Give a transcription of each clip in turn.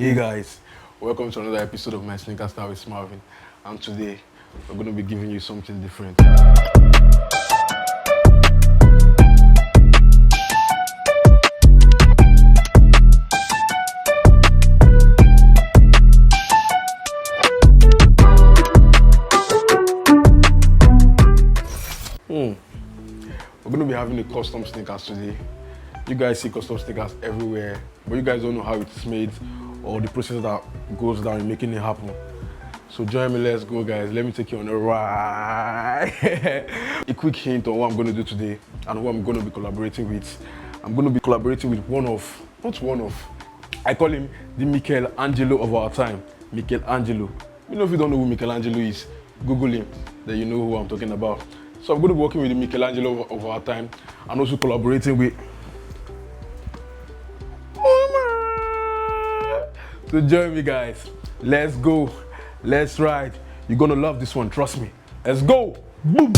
Hey guys, welcome to another episode of my Sneaker Style with SMALVIN. And today we're going to be giving you something different. We're going to be having the custom sneakers today. You guys see custom sneakers everywhere, but you guys don't know how it's made or the process that goes down in making it happen. So join me, let's go guys. Let me take you on a ride. A quick hint on what I'm going to do today and who I'm going to be collaborating with. I'm going to be collaborating with I call him the Michelangelo of our time. Michelangelo. You know, if you don't know who Michelangelo is, Google him, then you know who I'm talking about. So I'm going to be working with the Michelangelo of our time and also collaborating with So join me guys, let's go, let's ride. You're gonna love this one, trust me. Let's go, boom.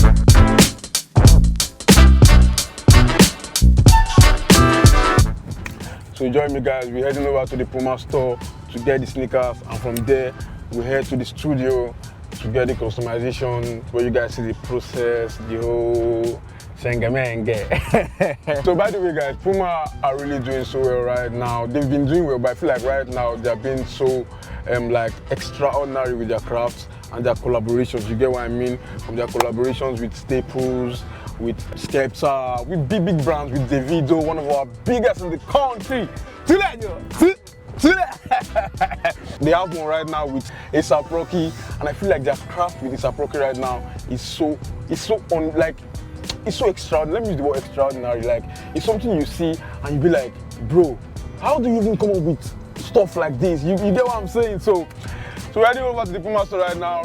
So join me guys, we're heading over to the Puma store to get the sneakers, and from there, we head to the studio to get the customization, where you guys see the process, the whole So by the way guys, Puma are really doing so well right now. They've been doing well, but I feel like right now they're being so like extraordinary with their crafts and their collaborations. You get what I mean? From their collaborations with Staples, with Skepta, with big brands, with Davido, one of our biggest in the country. They have one right now with A$AP Rocky, and I feel like their craft with A$AP Rocky right now is so extraordinary. Let me use the word extraordinary. Like, it's something you see and you be like, bro, how do you even come up with stuff like this? You get what I'm saying? So we're heading over to the Puma store right now,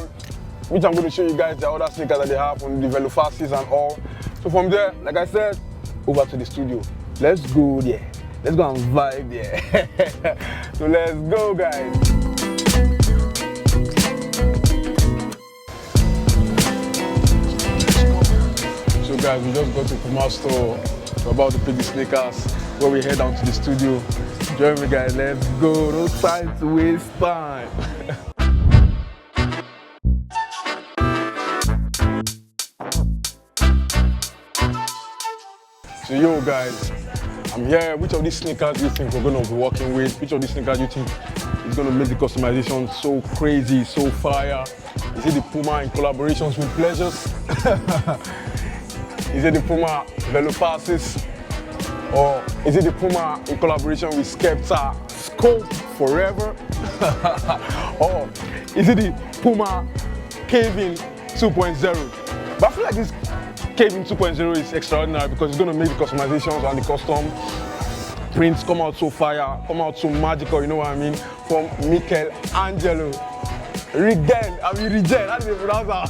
which I'm going to show you guys the other sneakers that they have on the Velofaces and all. So from there, like I said, over to the studio. Let's go there. Let's go and vibe there. So let's go, guys. So guys, we just got to Puma store. We're about to pick the sneakers where we head down to the studio. Join me guys, let's go. No time to waste time. So yo guys, I'm here. Which of these sneakers do you think we're going to be working with? Which of these sneakers do you think is going to make the customization so crazy, so fire? Is it the Puma in collaborations with Pleasures? Is it the Puma Velofaces? Or is it the Puma in collaboration with Skepta, Scope Forever? Or is it the Puma Cave-In 2.0? But I feel like this Cave-In 2.0 is extraordinary because it's going to make the customizations and the custom prints come out so fire, come out so magical, you know what I mean? From Michelangelo. Regen, that's the pronouncer.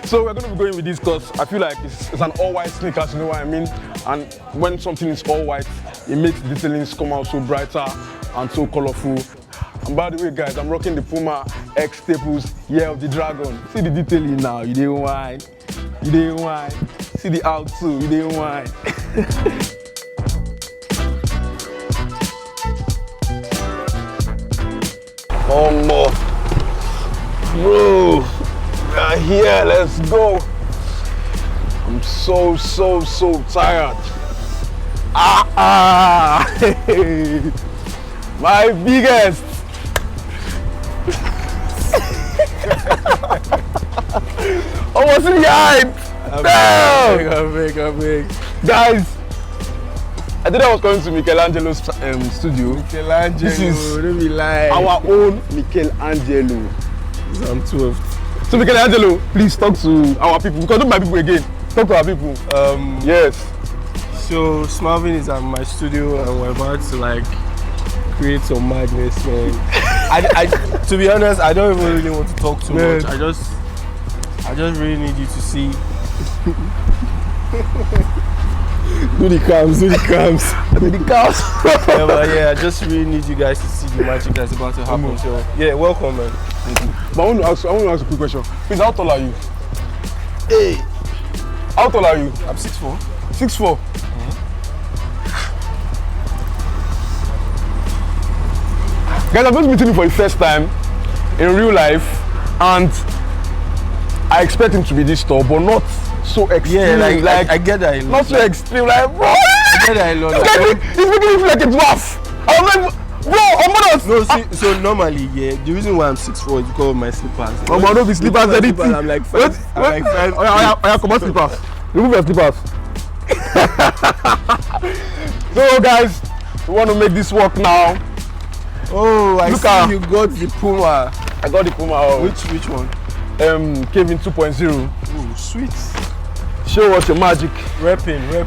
So we're going to be going with this because I feel like it's an all-white sneakers, you know what I mean? And when something is all-white, it makes the detailings come out so brighter and so colorful. And by the way guys, I'm rocking the Puma X Staples Year of the Dragon. See the detailing now, you didn't whine. You didn't whine. See the out too, you didn't whine. Oh no, bro, we are here, let's go. I'm so tired. My biggest. Almost in the height. I'm big. Guys, I thought I was going to Michelangelo's studio. Michelangelo, this is don't be lying. Our own Michelangelo. I'm 12. So Michelangelo, please talk to our people, because not my people again. Talk to our people. Yes. So SMALVIN is at my studio and we're about to create some madness, man. I to be honest, I don't even really want to talk too much. I just really need you to see. Do the cams. Yeah, but yeah, I just really need you guys to see the magic that's about to happen. So yeah, welcome, man. Thank you. But I want to ask a quick question. Please, how tall are you? Hey, how tall are you? I'm 6'4". 6'4". Guys, I'm just meeting him for the first time in real life, and I expect him to be this tall, but not so extreme. Yeah, like I get that a lot. Not so extreme, like bro. I get that a lot. He's making me feel like a dwarf. I'm like, bro, I'm not. No, see, so normally, yeah, the reason why I'm 6'4" is because of my slippers. Oh, man, don't be slippers, anything. I'm like 5. I'm like 5. Oh, yeah, come on, slippers. Remove your slippers. So, guys, we want to make this work now. Oh, I Look see at, you got the Puma. I got the Puma. Oh. Which one? Kevin 2.0. Oh, sweet. Show us your magic. Rapping. Yo.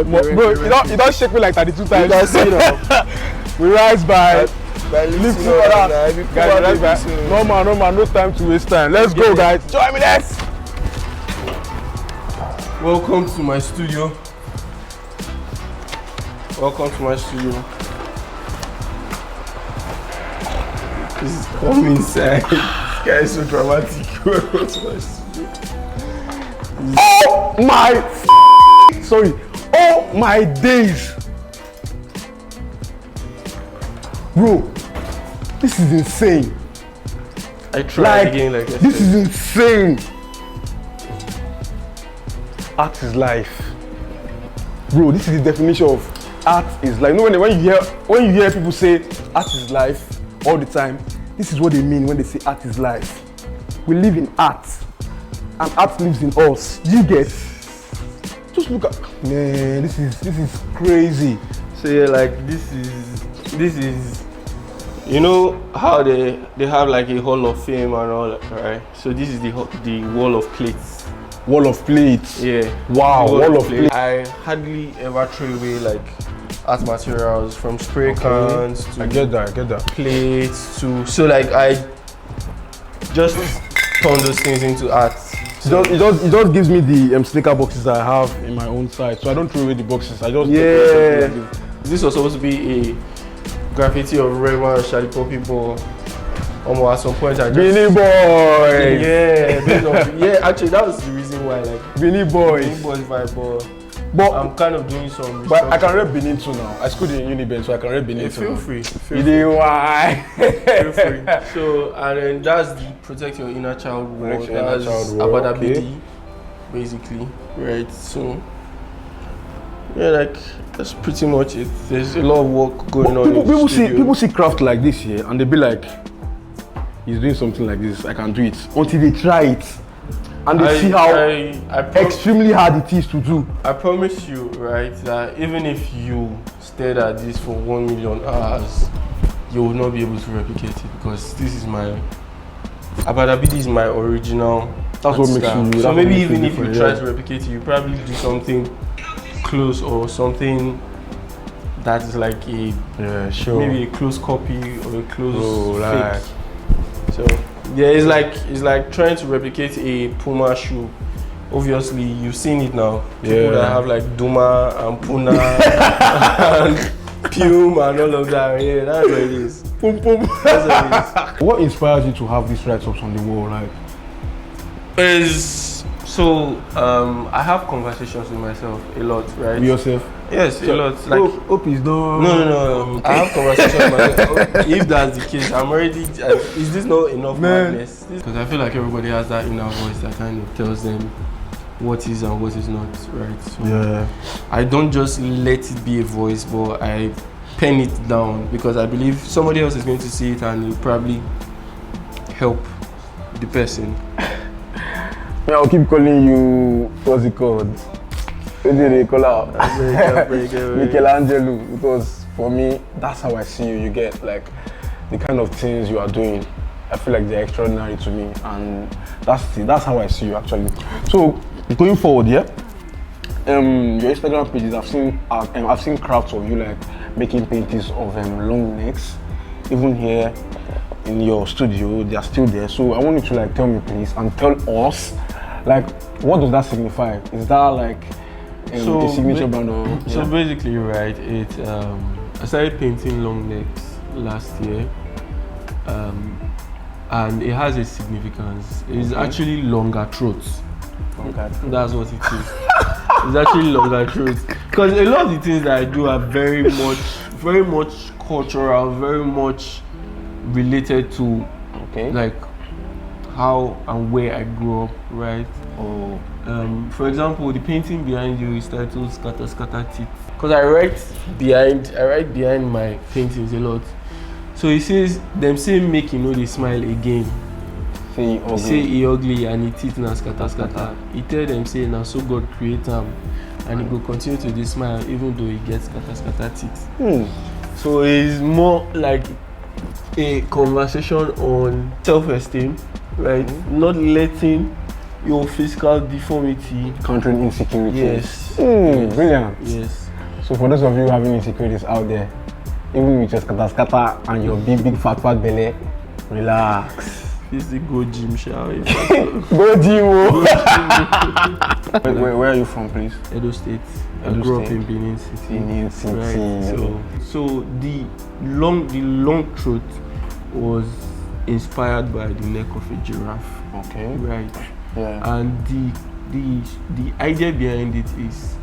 Bro, you don't shake me like 32 times. You don't see it. We rise by lift guys, no man, no time to waste time. Let's go, guys. Join me, let's. Welcome to my studio. Please come inside. This guy is so dramatic. Welcome to my studio. Oh my sorry. Oh my days. Bro, this is insane. I tried again like this is insane. Art is life. Bro, this is the definition of art is life. You know when you hear people say art is life all the time, this is what they mean when they say art is life. We live in art, and art lives in us. Do you get? Just look at, man, this is crazy. So yeah, like this is you know how they have like a hall of fame and all that, right? So this is the wall of plates. Wall of plates. Yeah. Wow, wall of plates. I hardly ever throw away like art materials, from spray cans to I get that. plates to, so like I just turn those things into art. So it just gives me the sticker boxes that I have in my own site, so I don't throw away the boxes. I just This was supposed to be a graffiti of Rema and Shadi Poppy, but at some point I just Beanie Boy. Yeah, actually that was the reason why, like Beanie Boys vibe, but I'm kind of doing some. But I can rep Benin too now. I schooled in Uniben, so I can rep Benin too. Feel free. You do why? Feel free. So, and then that's the protect your inner child wall. That's Abadabidi, basically, right? So, yeah, like that's pretty much it. There's a lot of work going on. People see craft like this here, and they be like, he's doing something like this. I can do it. Until they try it. And they see how extremely hard it is to do. I promise you, right, that even if you stayed at this for 1 million hours, you will not be able to replicate it, because this is my Abadabidi is my original. That's what makes you. So maybe even if you try to replicate it, you probably do something close, or something that is like a maybe a close copy or a close fake. So yeah, it's like trying to replicate a Puma shoe. Obviously, you've seen it now. People that have like Duma and Puna and Pume and all of that. Yeah, that's what it is. Pum pum. That's what it is. What inspires you to have these write-ups on the wall? Like, I have conversations with myself a lot, right? With yourself? Yes, a lot. Like, hope is done. No. Okay. I have conversations with myself. If that's the case, I'm already. Is this not enough madness? Because I feel like everybody has that inner voice that kind of tells them what is and what is not, right? So I don't just let it be a voice, but I pen it down, because I believe somebody else is going to see it and it'll probably help the person. I'll keep calling you, what's it called? What did they call out? Michelangelo, because for me, that's how I see you. You get like the kind of things you are doing. I feel like they're extraordinary to me, and that's how I see you actually. So going forward, your Instagram pages, I've seen crafts of you like making paintings of long necks. Even here in your studio, they are still there. So I want you to like tell me please, and tell us like what does that signify? Is that like a signature brand or? So basically, right, I started painting long necks last year, and it has a significance. It's actually longer throats. That's what it is. It's actually longer throats, because a lot of the things that I do are very much cultural, very much related to like how and where I grew up, right? Oh. For example, the painting behind you is titled Scatter Scatter Teeth. Because I write behind my paintings a lot. So it says, them say make you know they smile again. Say ugly. Say he ugly and he teeth na scatter scatter. He tell them say now so God create him and he will continue to dey smile even though he gets scatter scatter teeth. So it's more like a conversation on self-esteem, right? Not letting your physical deformity countering insecurity. Yes. Yes. Brilliant. Yes. So for those of you having insecurities out there, even with your scatter and your big fat belly, relax. This is go gym, shall we? Go gym. Where are you from, please? Edo State. I Edo grew up State. in Benin City. Benin City. Right. So the long throat was inspired by the neck of a giraffe. Okay. Right. Yeah. And the idea behind it is,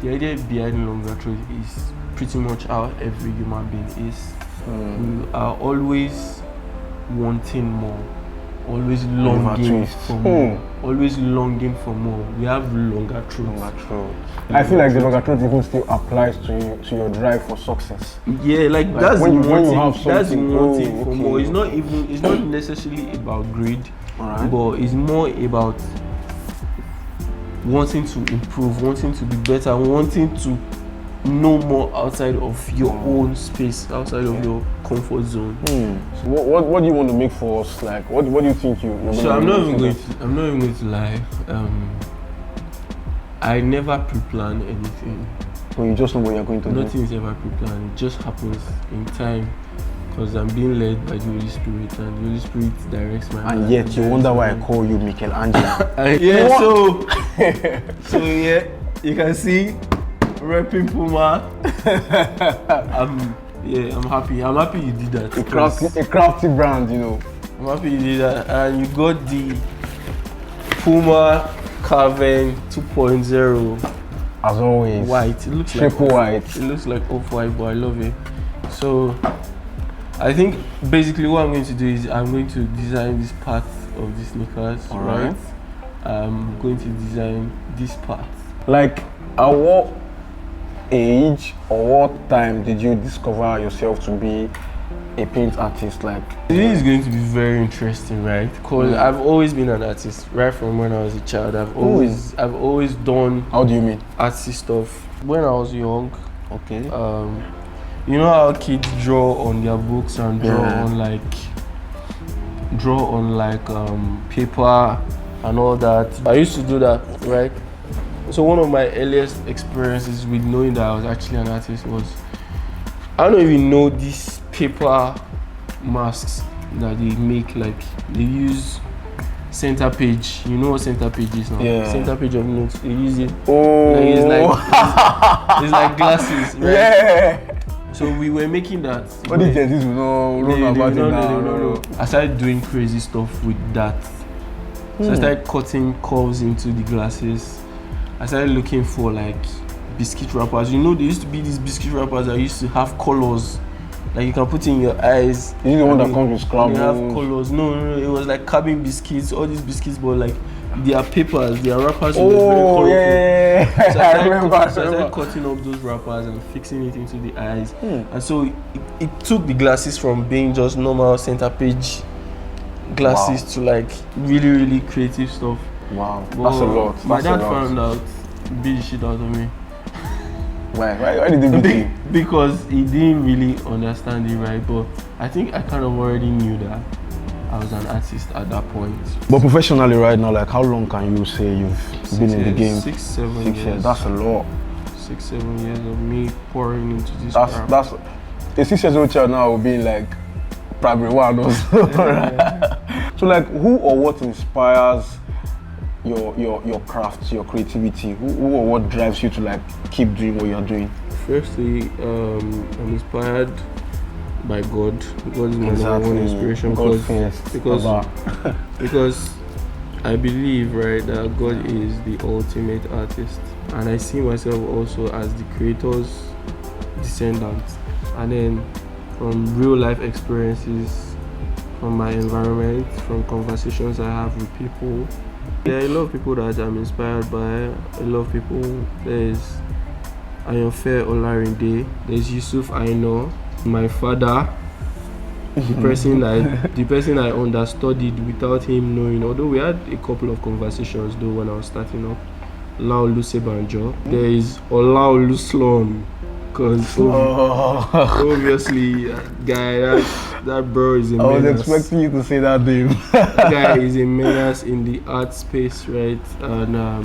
the idea behind longer throat is pretty much how every human being is. We are always wanting more, always longing for more, always longing for more. We have longer throats. I feel like the longer throat even still applies to you, to your drive for success. Yeah, like that's when one you thing. have That's something, one thing for okay. more. It's not necessarily about greed, Alright. but it's more about wanting to improve, wanting to be better, wanting to know more outside of your own space, outside of your comfort zone. So what do you want to make for us? Like, what do you think you're So I'm not even going to lie. I never pre-plan anything. So you just know what you're going to do? Nothing is ever pre-planned. It just happens in time, because I'm being led by the Holy Spirit, and the Holy Spirit directs my life. And yet you wonder why I call you Michelangelo. Yeah, so yeah, you can see repping Puma. I'm happy. I'm happy you did that. A crafty brand, you know. I'm happy you did that, and you got the Puma Carbon 2.0. As always. White. It looks triple like white. It looks like off-white, but I love it. So I think basically what I'm going to do is I'm going to design this part of the sneakers. Right. I'm going to design this part. Like, at what age or what time did you discover yourself to be a paint artist? Like, this is going to be very interesting, right? Because I've always been an artist right from when I was a child. I've always done. How do you mean? Artsy stuff. When I was young, okay. You know how kids draw on their books and draw on like paper and all that. I used to do that, right? So one of my earliest experiences with knowing that I was actually an artist was, I don't even know these paper masks that they make. Like, they use center page. You know what center page is now? Yeah. Center page of notes. They use it. Oh. Like, it's like glasses, right? Yeah. So we were making that. What did you do? No. I started doing crazy stuff with that. So I started cutting curves into the glasses. I started looking for like biscuit wrappers. You know, there used to be these biscuit wrappers that used to have colors, like you can put in your eyes. Is it the one that comes with scrambles? They have colors. No, it was like cabin biscuits. All these biscuits, but like they are papers. They are wrappers. Very colorful. Yeah. So I started cutting up those wrappers and fixing it into the eyes. And so it took the glasses from being just normal center page glasses to like really, really creative stuff. Wow, but that's a lot. My dad found out, beat the shit out of me. Why did they beat you? Because he didn't really understand it, right? But I think I kind of already knew that I was an artist at that point. But professionally right now, like how long can you say you've been in the game? 6, 7 years. That's a lot. 6, 7 years of me pouring into this That's crap. a 6-year-old child now will be like primary one or so. So like, who or what inspires your craft, your creativity? Who or what drives you to like keep doing what you're doing? Firstly, I'm inspired by God. God is my number one inspiration. Because I believe, right, that God is the ultimate artist, and I see myself also as the creator's descendant. And then from real life experiences, from my environment, from conversations I have with people. There are a lot of people that I'm inspired by. A lot of people. There's Ayonfe Olarinde. There's Yusuf Aino. My father. The person I understudied without him knowing. Although we had a couple of conversations though when I was starting up. Laolu Sebanjo. There is Olaolu Sloan. Because obviously, guy, that bro is a menace. I was expecting you to say that name. That guy is a menace in the art space, right? And a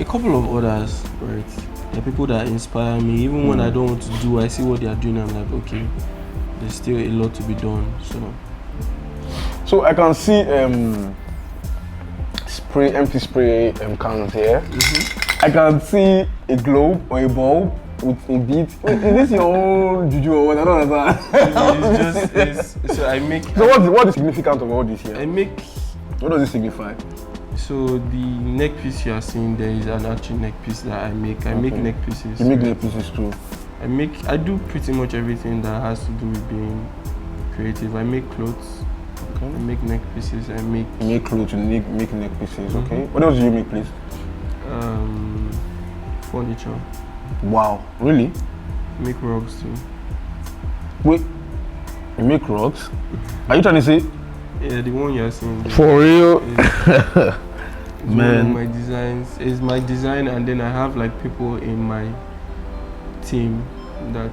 couple of others, right? There are people that inspire me. Even when I don't want to do, I see what they are doing. I'm like, okay, there's still a lot to be done. So I can see empty spray cans here. I can see a globe or a bulb with a beat. Is this your own juju or what? I don't understand. So I make. So what is significant of all this here? What does it signify? So the neck piece you are seeing there is an actual neck piece that I make. I make neck pieces. You make neck pieces too? I do pretty much everything that has to do with being creative. I make clothes. Okay. I make neck pieces. You make clothes, you make neck pieces, okay. What else do you make, please? Furniture. Wow, really? I make rugs too. Wait, you make rugs? Are you trying to say? Yeah, the one you're seeing. For real? Man. My designs is my design, and then I have like people in my team that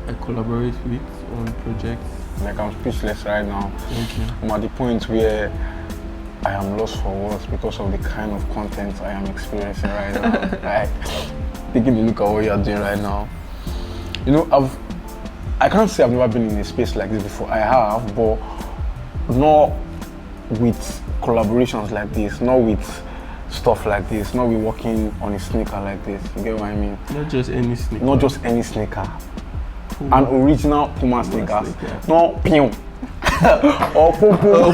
I collaborate with on projects. Like I'm speechless right now. Thank you. I'm at the point where I am lost for words because of the kind of content I am experiencing right now. Like, taking a look at what you are doing right now. You know, I can't say I've never been in a space like this before. I have, but not with collaborations like this, not with stuff like this, not with working on a sneaker like this. You get what I mean? Not just any sneaker. Not just any sneaker. An original Puma sneakers. Not Pion. Or Popo.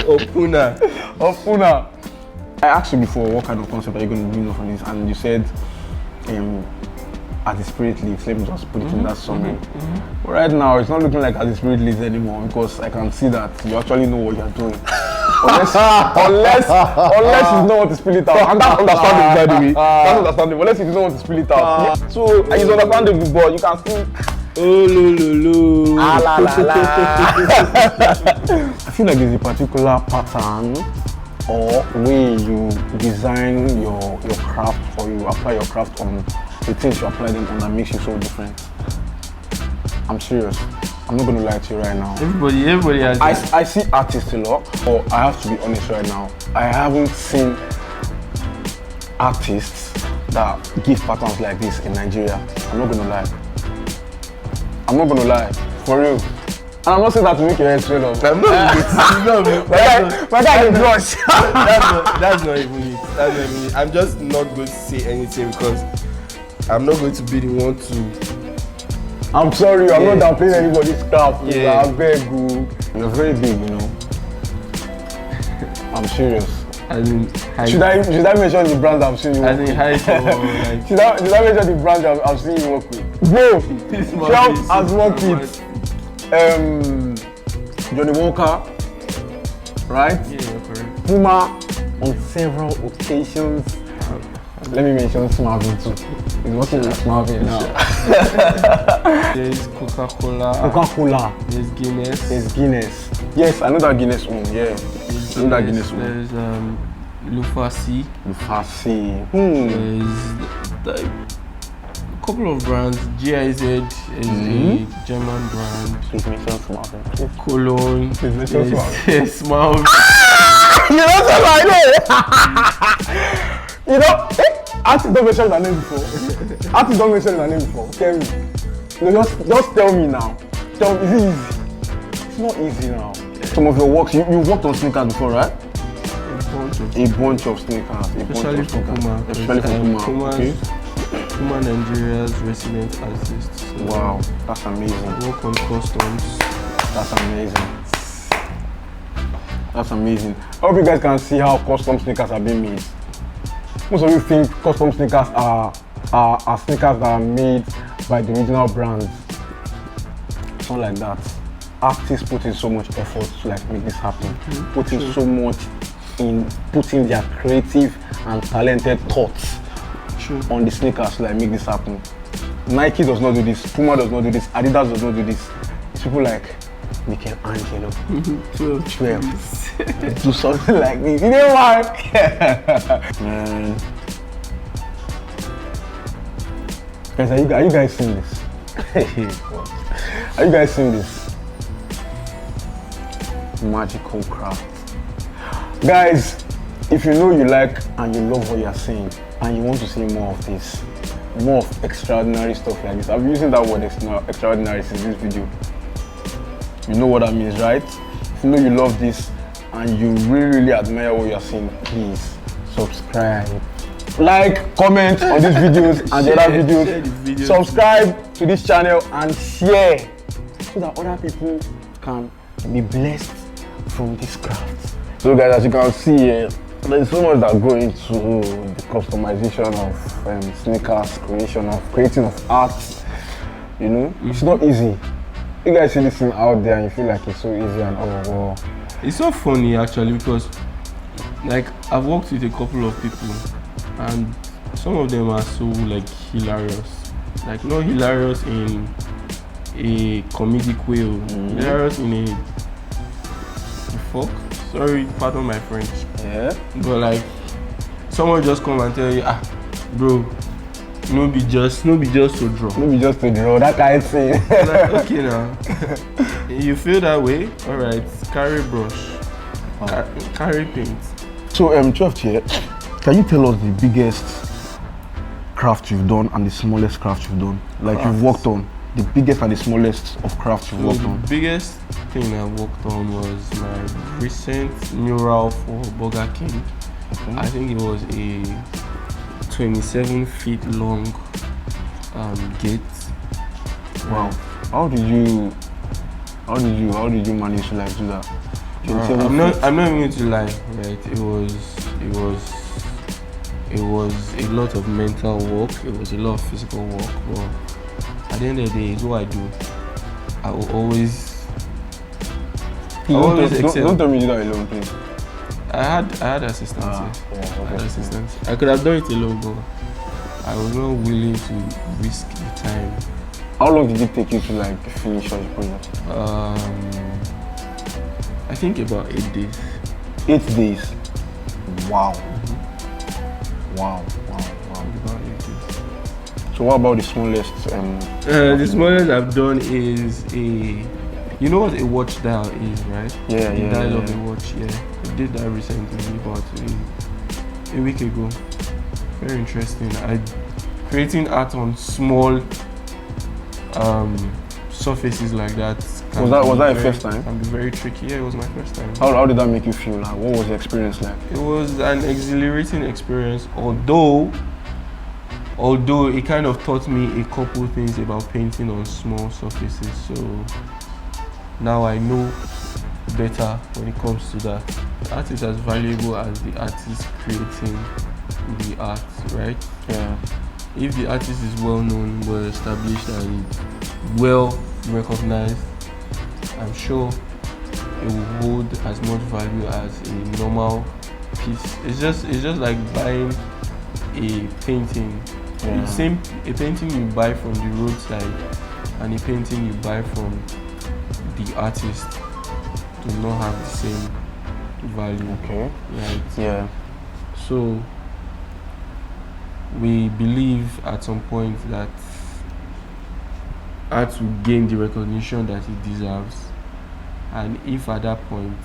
Or Puna. Or Puna. I asked you before what kind of concept are you going to bring up from this, and you said as the spirit lives. Let me just put it in that summary. But right now it's not looking like as the spirit lives anymore, because I can see that you actually know what you're doing. unless you know what to spill it out. And that's understandable, by the way. That's understandable. Unless you know what to spill it out. So it's understandable, but you can still. Oh lo. La la la. I feel like there's a particular pattern or way you design your craft, or you apply your craft on the things you apply them on, that makes you so different. I'm serious. I'm not going to lie to you right now. Everybody has. I see artists a lot, but I have to be honest right now. I haven't seen artists that give patterns like this in Nigeria. I'm not going to lie. I'm not going to lie. For real. And I'm not saying that to make your head straight up. I'm not. My guy can blush. That's not even it. I'm just not going to say anything because I'm not going to be the one to. I'm sorry, I'm not downplaying anybody's craft. Yeah. I beg you. You're very big, you know. I'm serious. Should I mention the brand I'm seeing you work with? Should I mention the brand I'm seeing you work with? Bro, Trump has worked with Johnny Walker, right? Yeah, correct. Puma on several occasions. Let me mention SMALVIN too. He's working with SMALVIN now. There's Coca-Cola. There's Guinness. There's Guinness. Yes, I know that Guinness one. Yeah, I know that Guinness one. There's Lufasi. There's a couple of brands. GIZ is a German brand. Please mention SMALVIN. Cologne. Please mention SMALVIN. You know what I know? You know, artists don't mention their name before. Artists don't mention their name before. Tell me. No, just tell me now. Tell me, is it easy? It's not easy now. Some of your works, you worked on sneakers before, right? A bunch of sneakers. Especially for Puma. Especially for Puma. Okay. Puma Nigeria's resident artist. So wow, that's amazing. Work on customs. That's amazing. That's amazing. I hope you guys can see how custom sneakers are being made. Most of you think custom sneakers are sneakers that are made by the original brands. It's not like that. Artists put in so much effort to like make this happen. Put in so much in putting their creative and talented thoughts on the sneakers to like make this happen. Nike does not do this, Puma does not do this, Adidas does not do this. It's people like Michelangelo, 12, do something like this. You know what? Man. Guys, are you guys seeing this? Are you guys seeing this? Magical craft. Guys, if you know you like and you love what you're seeing and you want to see more of this, more of extraordinary stuff like this, I've been using that word extraordinary since this video. You know what that means, right? If you know you love this and you really admire what you're seeing, please subscribe, like, comment on these videos and the other videos. Subscribe to this channel and share so that other people can be blessed from this craft. So guys, as you can see here, there's so much that go into the customization of sneakers, creating of art. You know, it's not easy. You guys see this thing out there and you feel like it's so easy and oh wow. It's so funny actually because like I've worked with a couple of people and some of them are so like hilarious. Like not hilarious in a comedic way, hilarious in a fuck. Sorry, pardon my French. Yeah. But like someone just come and tell you, bro, no be just to draw. No be just to draw, that kind of thing. Like, okay now. You feel that way? Alright, carry brush. Carry paint. So 12 here, can you tell us the biggest craft you've done and the smallest craft you've done? Like you've worked on. The biggest and the smallest of crafts you've worked on? The biggest thing I worked on was my recent mural for Burger King. Okay. I think it was a 27 feet long gate. Wow. How did you manage to like do that? I'm not even going to lie, right? It was a lot of mental work, it was a lot of physical work, but at the end of the day, it's what I do. I will always excel. Don't tell me you did that alone, please. I had assistance. Yeah, okay. I had assistance. I could have done it alone, but I was not willing to risk the time. How long did it take you to like finish your project? I think about 8 days. 8 days. Wow. Wow. About 8 days. So what about the smallest? The smallest I've done is you know what a watch dial is, right? Yeah. The dial of a watch. Yeah, I did that recently, about a week ago. Very interesting. Creating art on small surfaces like that. Was that your first time? Can be very tricky. Yeah, it was my first time. How did that make you feel? Like, what was the experience like? It was an exhilarating experience, although it kind of taught me a couple things about painting on small surfaces. So now I know better when it comes to that. The art is as valuable as the artist creating the art, right? Yeah. If the artist is well known, well established, and well recognized, I'm sure it will hold as much value as a normal piece. It's just like buying a painting. Yeah. A painting you buy from the roadside and a painting you buy from the artist do not have the same value. Okay. Right? Yeah. So we believe at some point that art will gain the recognition that it deserves, and if at that point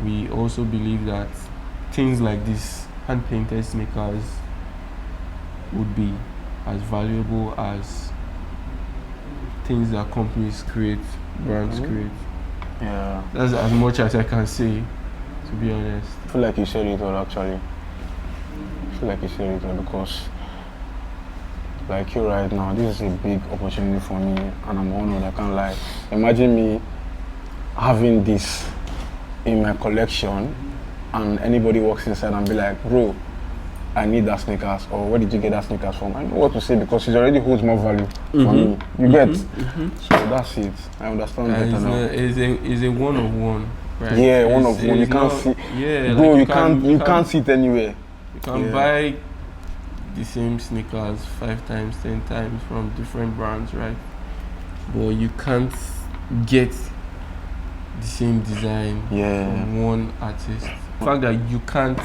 we also believe that things like this, hand-painted sneakers, would be as valuable as things that companies create, brands create. Yeah. That's as much as I can say, to be honest. I feel like you said it all actually. Because like you right now, this is a big opportunity for me and I'm honored, I can't lie. Imagine me having this in my collection and anybody walks inside and be like, bro, I need that sneakers, or where did you get that sneakers from? I know what to say because it already holds more value for me. You get? So that's it. I understand better now. It's a one-of-one. Right? Yeah, one-of-one. You can't see. Yeah, bro, like you can't see it anywhere. You can buy the same sneakers 5 times, 10 times from different brands, right? But you can't get the same design from one artist. The fact that you can't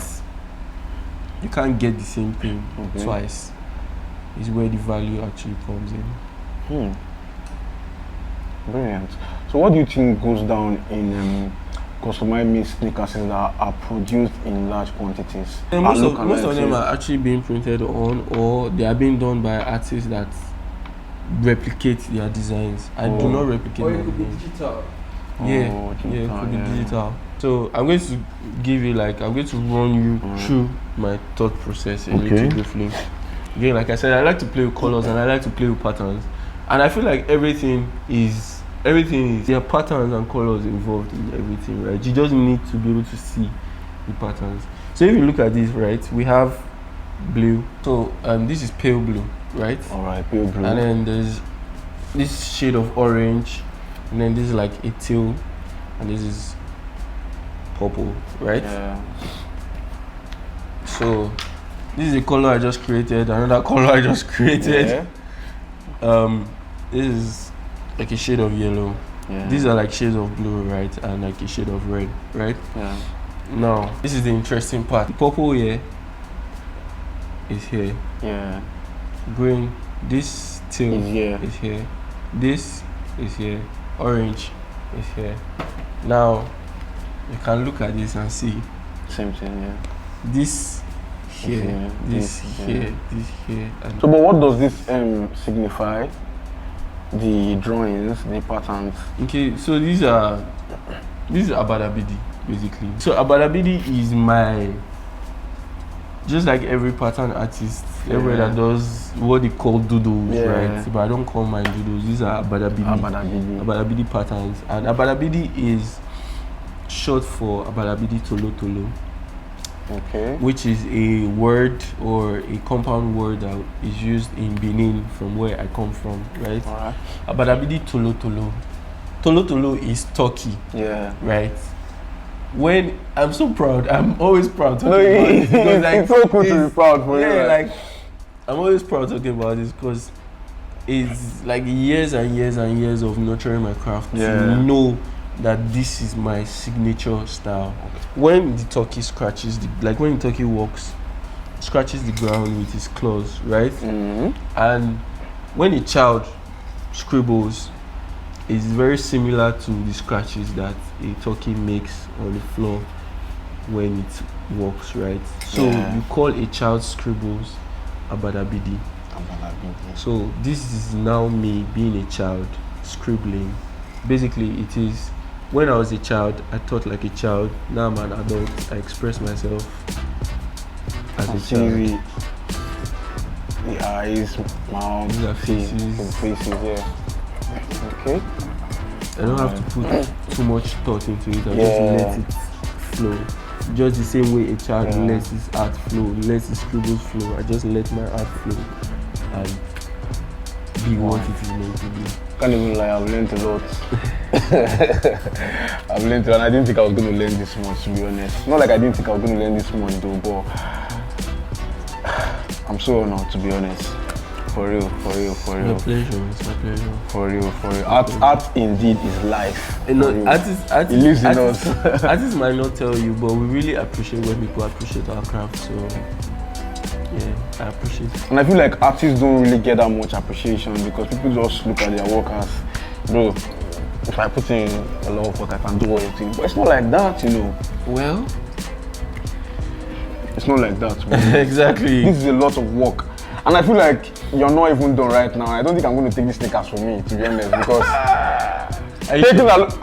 get the same thing twice is where the value actually comes in. Brilliant. So what do you think goes down in customized sneakers that are produced in large quantities? Most of them are actually being printed on, or they are being done by artists that replicate their designs. I do not replicate or my it could be designs. digital. Yeah, it could be digital. So I'm going to give you I'm going to run you through my thought process a little briefly. Again, like I said, I like to play with colors and I like to play with patterns. And I feel like everything is there are patterns and colors involved in everything, right? You just need to be able to see the patterns. So if you look at this, right, we have blue. So this is pale blue, right? All right, pale blue. And then there's this shade of orange, and then this is like a teal, and this is purple, right? Yeah. So this is a color I just created, another color I just created. Yeah. This is like a shade of yellow. Yeah. These are like shades of blue, right? And like a shade of red, right? Yeah. Now, this is the interesting part. The purple here is here. Yeah. Green, this teal is here. This is here. Orange is here. Now, you can look at this and see. Same thing, yeah. This here, this here, this here. And so, but what does this signify? The drawings, the patterns. Okay, so this is Abadabidi, basically. So Abadabidi is my, just like every pattern artist, everybody that does what they call doodles, right? But I don't call mine doodles. These are Abadabidi patterns, and Abadabidi is short for Abadabidi Tolo Tolo. Okay. Which is a word or a compound word that is used in Benin, from where I come from, right? Alright. Abadabidi Tolo Tolo. Tolo Tolo is Turkey. Yeah. Right? When I'm so proud, I'm always proud talking about this. Because, like, it's so cool to be proud for you. Yeah, like I'm always proud talking about this because it's like years and years and years of nurturing my craft to know that this is my signature style. When the turkey scratches, when the turkey walks, scratches the ground with his claws, right? And when a child scribbles, it's very similar to the scratches that a turkey makes on the floor when it walks, right? So you call a child scribbles Abadabidi. So this is now me being a child scribbling. Basically, it is when I was a child, I thought like a child. Now I'm an adult, I express myself as a child. The eyes, mouth, faces, yeah. Okay. I don't have to put too much thought into it. I just let it flow. Just the same way a child lets his art flow, lets his scribbles flow. I just let my art flow and be what it is meant to be. Can't even lie, I've learned a lot. I've learned, and I didn't think I was going to learn this much, to be honest. Not like I didn't think I was going to learn this much though, but I'm so honored, to be honest. For real. It's my pleasure. For real. Art indeed is life. You know, artists it lives in us. Artists might not tell you, but we really appreciate when people appreciate our craft. So yeah, I appreciate it. And I feel like artists don't really get that much appreciation because people just look at their work as, bro, if I put in a lot of work, I can do everything. But it's not like that, you know. Well, it's not like that, man. Exactly. This is a lot of work. And I feel like you're not even done right now. I don't think I'm going to take these sneakers from me, to be honest, because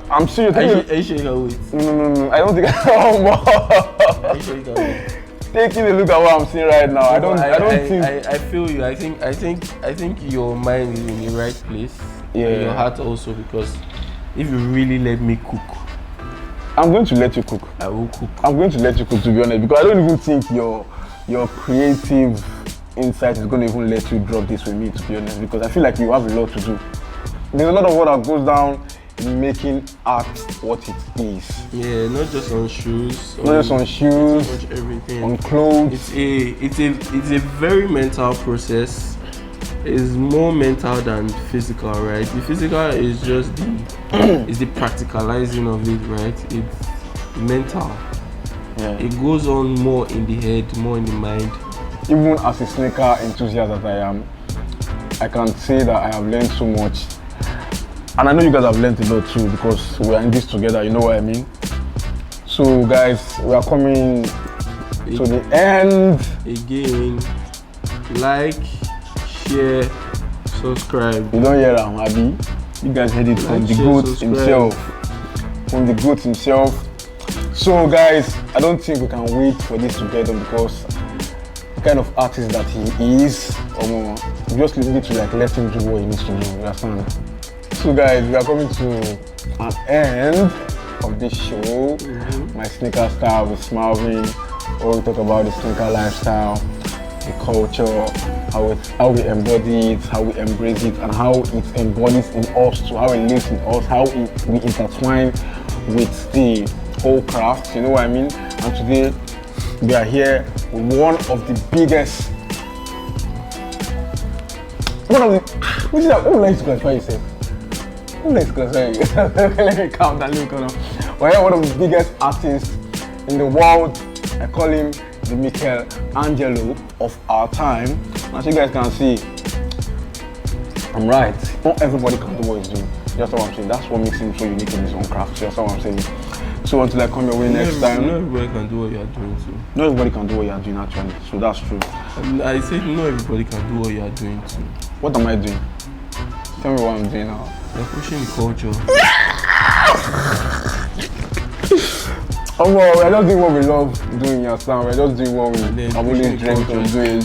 I'm serious. Are you sure you can wait? No. I don't think Are you sure you can wait? Taking a look at what I'm seeing right now, I don't think. I feel you. I think your mind is in the right place. Yeah. And your heart also, because if you really let me cook, I'm going to let you cook. I will cook. I'm going to let you cook, to be honest, because I don't even think your creative insight is going to even let you drop this with me, to be honest, because I feel like you have a lot to do. There's a lot of work that goes down in making art what it is. Yeah, not just on shoes. Not just on shoes, much everything. on clothes. It's a very mental process. It's more mental than physical, right? The physical is just is the practicalizing of it, right? It's mental. Yeah. It goes on more in the head, more in the mind. Even as a sneaker enthusiast that I am, I can say that I have learned so much. And I know you guys have learned a lot too, because we are in this together, you know what I mean? So guys, we are coming to the end. Again, like, share, subscribe. You don't hear that, Abi? You guys heard it from the GOAT himself. From the GOAT himself. So guys, I don't think we can wait for this to get done, because the kind of artist that he is, we just need to like let him do what he needs to do, you understand? So guys, we are coming to an end of this show. My sneaker style with SMALVIN, where we talk about the sneaker lifestyle, the culture, how we embody it, how we embrace it, and how it embodies in us, to how it lives in us, how we intertwine with the whole craft, you know what I mean? And today we are here with one of the biggest, what is that? Who likes to classify yourself? Who likes to classify you? Let me calm down, We're here one of the biggest artists in the world. I call him the Michelangelo of our time. As you guys can see, I'm right. Not everybody can do what he's doing. That's what I'm saying. That's what makes him so unique in his own craft. That's what I'm saying. So until I come your way next time. Not everybody can do what you're doing too. Not everybody can do what you're doing actually. So that's true. I said not everybody can do what you're doing too. What am I doing? Tell me what I'm doing now. You're pushing the culture. We're just doing what we love doing, you understand? We're just doing what we have always dreamt of doing.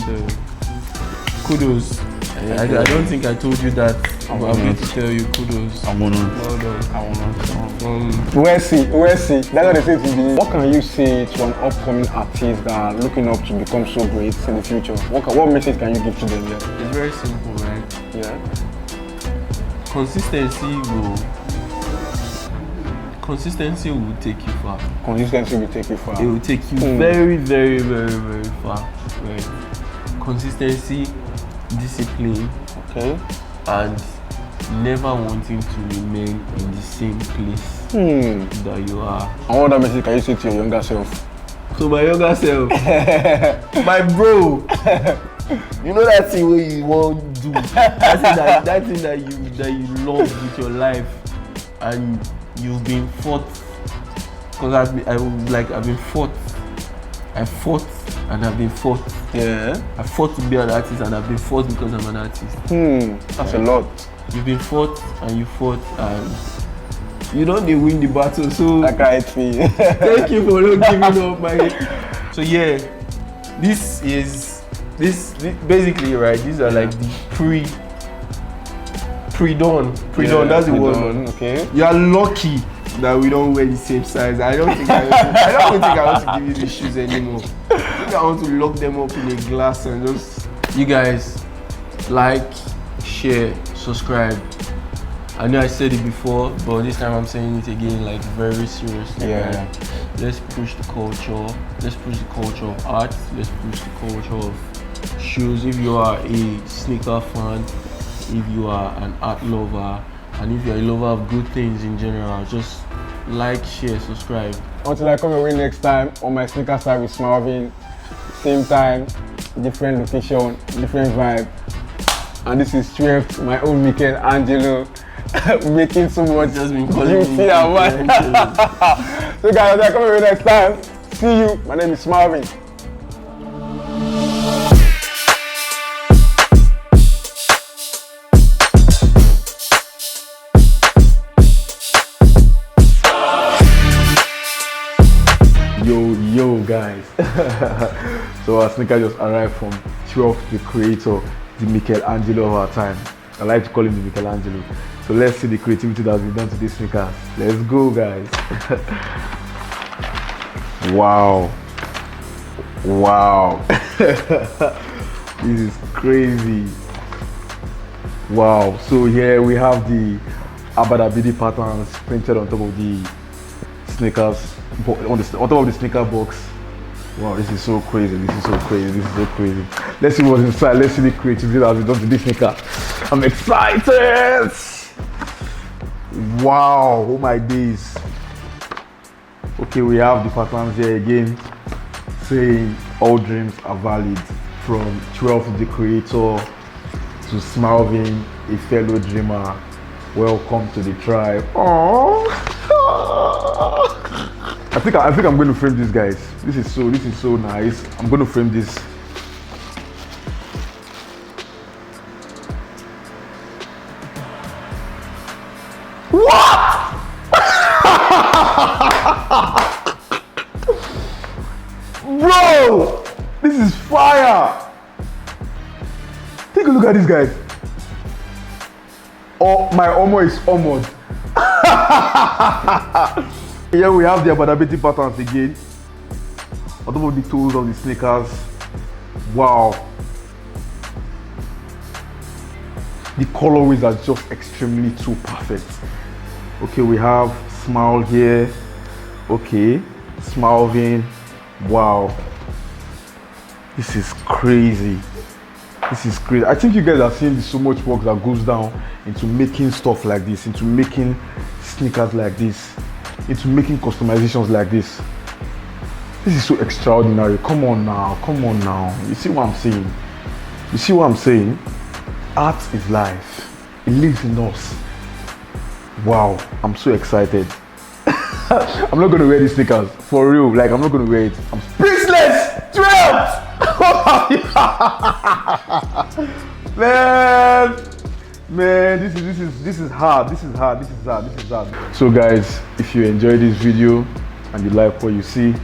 Kudos. I don't think I told you that. I'm going to tell you kudos. I'm honored. Well done. We'll see. That's what they say to me. What can you say to an upcoming artist that are looking up to become so great in the future? What message can you give to them? Yeah? It's very simple, right? Yeah. Consistency will take you far. Consistency will take you far. It will take you very, very, very, very far. Right? Consistency, discipline, okay, and never wanting to remain in the same place that you are. And what other message can you say to your younger self? So my younger self, my bro, you know that thing where you want to do, that thing that you love with your life, and you've been fought, because I've been fought. I fought and I've been fought. Yeah. I fought to be an artist and I've been fought because I'm an artist. That's a lot. You've been fought and you fought and you don't win the battle. So that guy me. Thank you for not giving up, my. So yeah, this basically, right? These are like the pre-dawn. Yeah, that's the word. Okay. You are lucky that we don't wear the same size. I don't think I want to give you these shoes anymore. I think I want to lock them up in a glass and just. You guys, like, share, subscribe. I know I said it before, but this time I'm saying it again, like very seriously. Yeah. Right? Let's push the culture. Let's push the culture of art. Let's push the culture of shoes. If you are a sneaker fan, if you are an art lover, and if you're a lover of good things in general, just like, share, subscribe. Until I come away next time on my sneaker style with SMALVIN. Same time, different location, different vibe. And this is 12th, my own Michelangelo, making so much beauty and wine. So guys, until I come away next time, see you. My name is SMALVIN. Yo guys. So our sneaker just arrived from 12th, the creator, the Michelangelo of our time. I like to call him the Michelangelo. So let's see the creativity that has been done to this sneaker. Let's go guys. Wow. Wow. This is crazy. Wow. So here we have the Abadabidi patterns printed on top of the sneakers, on top of the sneaker box. Wow, this is so crazy. This is so crazy. This is so crazy. Let's see what's inside. Let's see the creativity that we've done to this sneaker. I'm excited. Wow. Oh my days. Okay, we have the patterns here again, saying all dreams are valid, from 12 the creator to SMALVIN, a fellow dreamer. Welcome to the tribe. Aww. I think I'm going to frame this, guys. This is so nice. I'm going to frame this. What? Bro, this is fire. Take a look at this, guys. Oh, my Omo is almost. Here we have the Abadabidi patterns again, on top of the toes of the sneakers. Wow. The colorways are just extremely too perfect. Okay, we have Smile here. Okay, SMALVIN. Wow. This is crazy. This is crazy. I think you guys are seeing so much work that goes down into making stuff like this, into making sneakers like this, into making customizations like this. This is so extraordinary. Come on now, come on now. You see what I'm saying? You see what I'm saying? Art is life. It lives in us. Wow, I'm so excited. I'm not gonna wear these sneakers for real. Like, I'm not gonna wear it. I'm speechless. 12. Man, this is hard. This is hard. So guys, if you enjoyed this video and you like what you see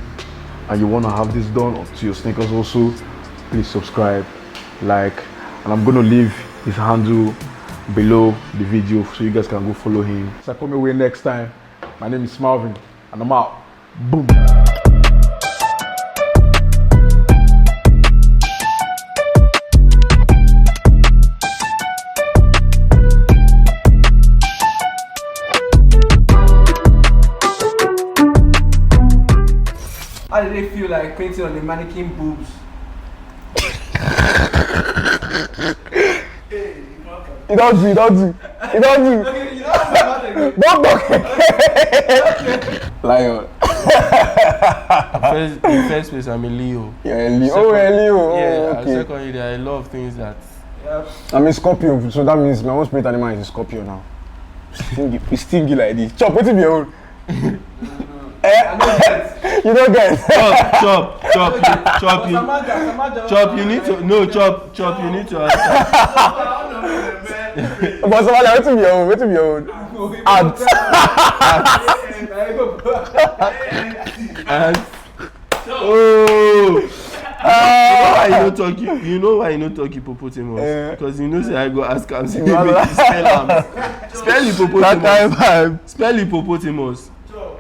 and you want to have this done to your sneakers also, please subscribe, like, and I'm gonna leave his handle below the video so you guys can go follow him. So come away next time. My name is SMALVIN and I'm out. Boom. How did it feel like painting on the mannequin boobs? You don't do. Okay, you don't Don't Lion. in first place, I'm a Leo. Yeah, Leo. Oh, Leo. Yeah, okay. Secondly, there are a lot of things that. Yeah. I'm a Scorpio, so that means my most spirit animal is a Scorpio now. It's stingy like this. Chop, what's in your own? You don't get. Chop. You need to Chop. You need to understand. But Samantha, what's in your own? Ants. Oh. You know why you don't talk hippopotamus? Because you know say I go ask him say spell hippopotamus. Spell hippopotamus.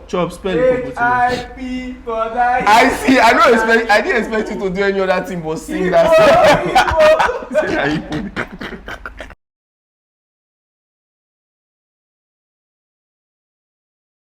Chop, spell hippopotamus. H-I-P for that. I see. I didn't expect you to do any other thing but sing that song.